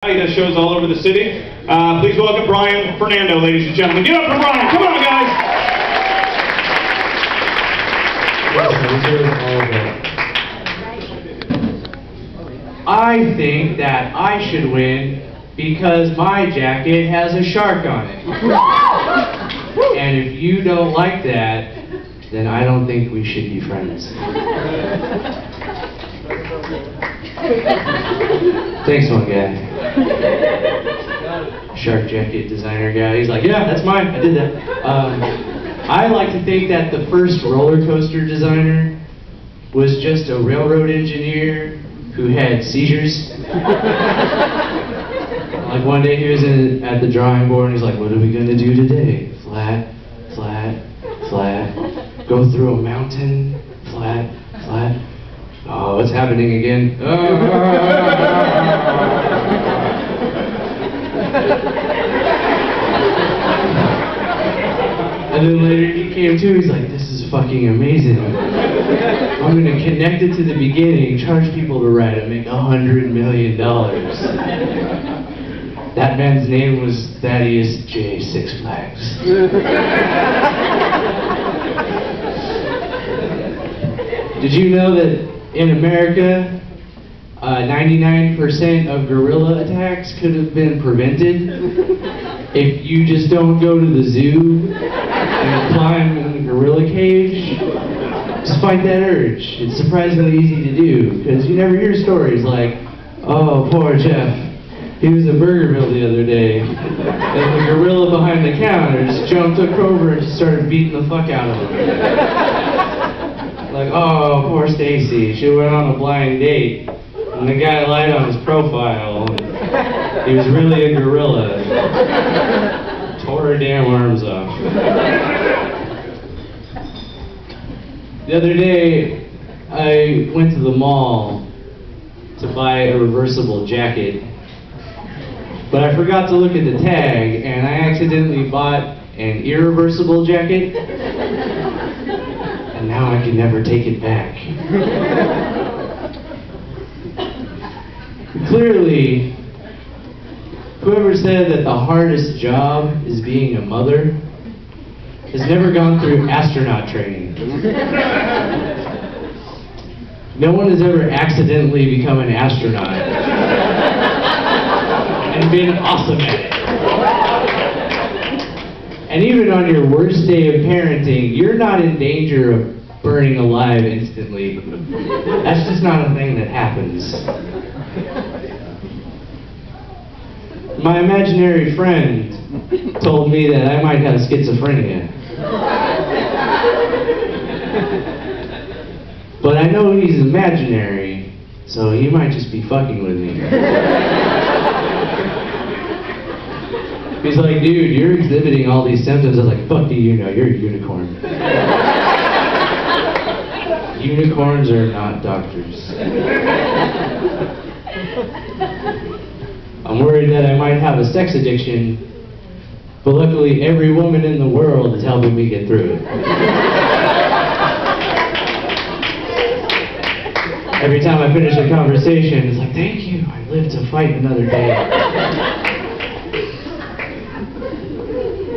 He does shows all over the city. Please welcome Bryan Fernando, ladies and gentlemen. Get up for Bryan. Come on, guys. I think that I should win because my jacket has a shark on it. And if you don't like that, then I don't think we should be friends. Thanks, one guy. Shark jacket designer guy. He's like, yeah, that's mine. I did that. I like to think that the first roller coaster designer was just a railroad engineer who had seizures. Like one day he was at the drawing board and he's like, what are we going to do today? Flat, flat, flat. Go through a mountain. Flat, flat. Oh, what's happening again? And then later he came to, he's like, this is fucking amazing. I'm going to connect it to the beginning, charge people to ride it, make $100 million. That man's name was Thaddeus J. Six Flags. Did you know that in America, 99% of gorilla attacks could have been prevented if you just don't go to the zoo and climb in the gorilla cage? Just fight that urge. It's surprisingly easy to do, because you never hear stories like, oh, poor Jeff, he was at Burgerville the other day, and the gorilla behind the counter just jumped over and just started beating the fuck out of him. Like, oh, poor Stacy, she went on a blind date, and the guy lied on his profile. He was really a gorilla. Tore her damn arms off. The other day, I went to the mall to buy a reversible jacket, but I forgot to look at the tag, and I accidentally bought an irreversible jacket, and now I can never take it back. Clearly, whoever said that the hardest job is being a mother has never gone through astronaut training. No one has ever accidentally become an astronaut and been awesome at it. And even on your worst day of parenting, you're not in danger of burning alive instantly. That's just not a thing that happens. My imaginary friend told me that I might have schizophrenia. But I know he's imaginary, so he might just be fucking with me. He's like, dude, you're exhibiting all these symptoms. I was like, fuck do you know? You're a unicorn. Unicorns are not doctors. I'm worried that I might have a sex addiction, but luckily every woman in the world is helping me get through it. Every time I finish a conversation, it's like, thank you, I live to fight another day.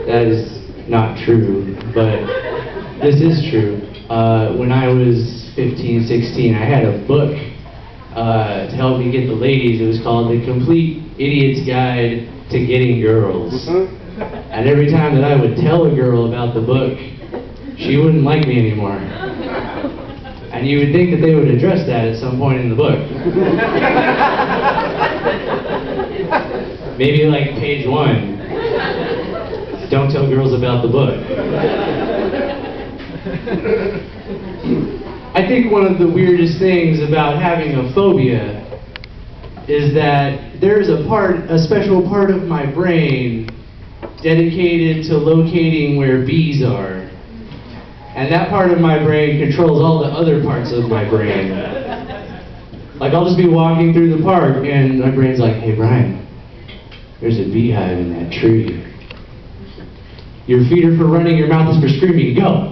That is not true, but this is true. When I was 15, 16, I had a book to help me get the ladies. It was called The Complete Idiot's Guide to Getting Girls. And every time that I would tell a girl about the book, she wouldn't like me anymore. And you would think that they would address that at some point in the book. Maybe like page 1. Don't tell girls about the book. I think one of the weirdest things about having a phobia is that there's a special part of my brain dedicated to locating where bees are. And that part of my brain controls all the other parts of my brain. Like I'll just be walking through the park and my brain's like, hey Bryan, there's a beehive in that tree. Your feet are for running, your mouth is for screaming, go!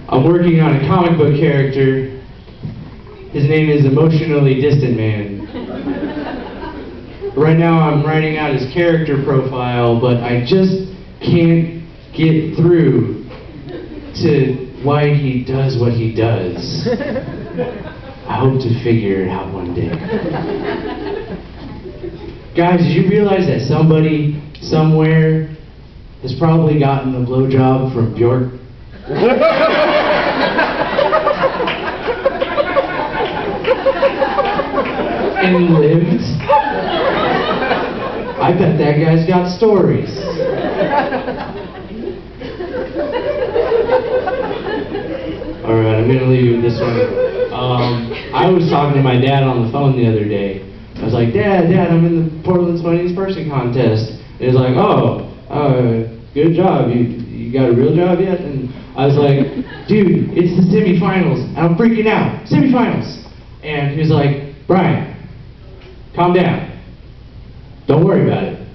I'm I'm working on a comic book character. His name is Emotionally Distant Man. Right now I'm writing out his character profile, but I just can't get through to why he does what he does. I hope to figure it out one day. Guys, did you realize that somebody, somewhere, has probably gotten a blowjob from Bjork? And lived? I bet that guy's got stories. Alright, I'm gonna leave you with this one. I was talking to my dad on the phone the other day. I was like, Dad, I'm in the Portland's Funniest Person contest. And he was like, good job. You got a real job yet? And I was like, dude, it's the semifinals. And I'm freaking out. Semifinals. And he was like, Brian, calm down. Don't worry about it.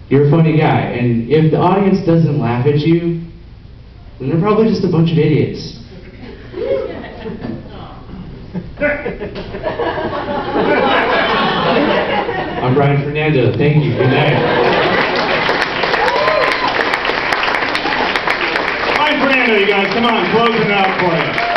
You're a funny guy. And if the audience doesn't laugh at you, then they're probably just a bunch of idiots. I'm Bryan Fernando. Thank you. Good night. Bryan Fernando, you guys. Come on, closing it out for you.